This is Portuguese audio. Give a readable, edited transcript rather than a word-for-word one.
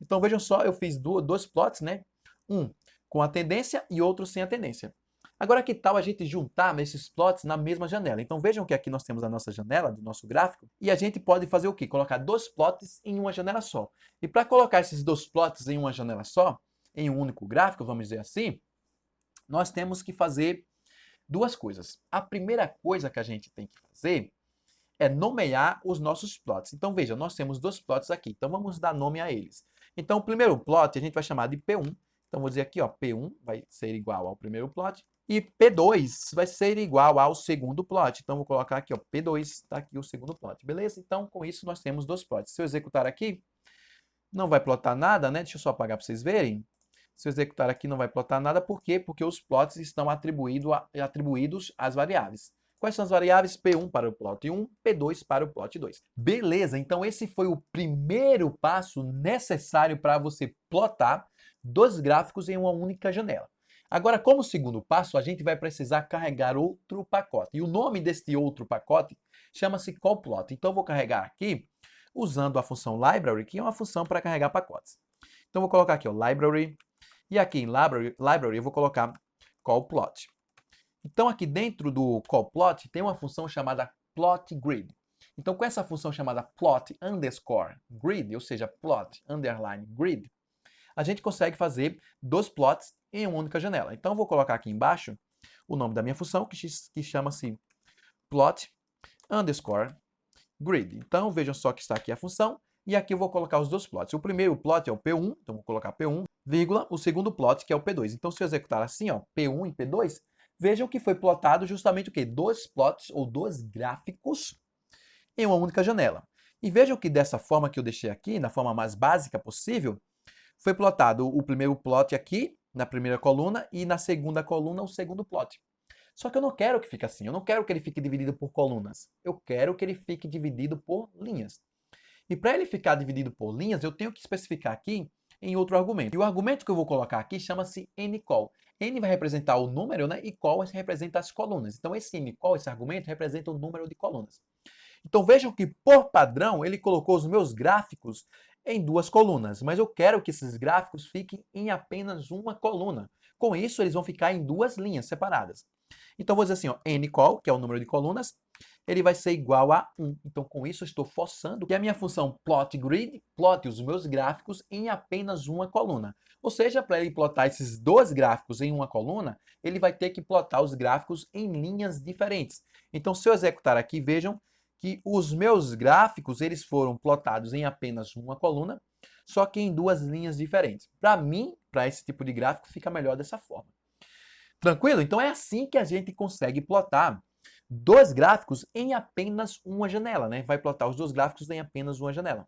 Então vejam só, eu fiz dois plots, né? Um com a tendência e outro sem a tendência. Agora, que tal a gente juntar esses plots na mesma janela? Então vejam que aqui nós temos a nossa janela do nosso gráfico e a gente pode fazer o quê? Colocar dois plots em uma janela só. E para colocar esses dois plots em uma janela só, em um único gráfico, vamos dizer assim, nós temos que fazer duas coisas. A primeira coisa que a gente tem que fazer é nomear os nossos plots. Então veja, nós temos dois plots aqui, então vamos dar nome a eles. Então o primeiro plot a gente vai chamar de P1. Então vou dizer aqui, ó, P1 vai ser igual ao primeiro plot. E P2 vai ser igual ao segundo plot. Então, vou colocar aqui, ó, P2, está aqui o segundo plot, beleza? Então, com isso, nós temos dois plots. Se eu executar aqui, não vai plotar nada, né? Deixa eu só apagar para vocês verem. Se eu executar aqui, não vai plotar nada. Por quê? Porque os plots estão atribuídos às variáveis. Quais são as variáveis? P1 para o plot 1, P2 para o plot 2. Beleza, então esse foi o primeiro passo necessário para você plotar dois gráficos em uma única janela. Agora, como segundo passo, a gente vai precisar carregar outro pacote. E o nome deste outro pacote chama-se callplot. Então, eu vou carregar aqui usando a função library, que é uma função para carregar pacotes. Então, vou colocar aqui, ó, library. E aqui em library eu vou colocar callplot. Então, aqui dentro do callplot tem uma função chamada plotGrid. Então, com essa função chamada plot_grid, ou seja, plot_grid, a gente consegue fazer dois plots em uma única janela. Então, eu vou colocar aqui embaixo o nome da minha função, que chama-se plot_grid. Então, vejam só que está aqui a função, e aqui eu vou colocar os dois plots. O primeiro plot é o P1, então vou colocar P1, vírgula, o segundo plot, que é o P2. Então, se eu executar assim, ó, P1 e P2, vejam que foi plotado justamente o quê? Dois plots, ou dois gráficos, em uma única janela. E vejam que dessa forma que eu deixei aqui, na forma mais básica possível, foi plotado o primeiro plot aqui, na primeira coluna, e na segunda coluna, o segundo plot. Só que eu não quero que fique assim, eu não quero que ele fique dividido por colunas, eu quero que ele fique dividido por linhas. E para ele ficar dividido por linhas, eu tenho que especificar aqui em outro argumento. E o argumento que eu vou colocar aqui chama-se ncol. N vai representar o número, né? E col representa as colunas. Então esse ncol, esse argumento, representa o número de colunas. Então vejam que, por padrão, ele colocou os meus gráficos em duas colunas, mas eu quero que esses gráficos fiquem em apenas uma coluna. Com isso, eles vão ficar em duas linhas separadas. Então, vou dizer assim, ó, ncol, que é o número de colunas, ele vai ser igual a 1. Então, com isso, eu estou forçando que a minha função plotGrid plote os meus gráficos em apenas uma coluna. Ou seja, para ele plotar esses dois gráficos em uma coluna, ele vai ter que plotar os gráficos em linhas diferentes. Então, se eu executar aqui, vejam que os meus gráficos eles foram plotados em apenas uma coluna, só que em duas linhas diferentes. Para mim, para esse tipo de gráfico, fica melhor dessa forma. Tranquilo? Então é assim que a gente consegue plotar dois gráficos em apenas uma janela, né? Vai plotar os dois gráficos em apenas uma janela.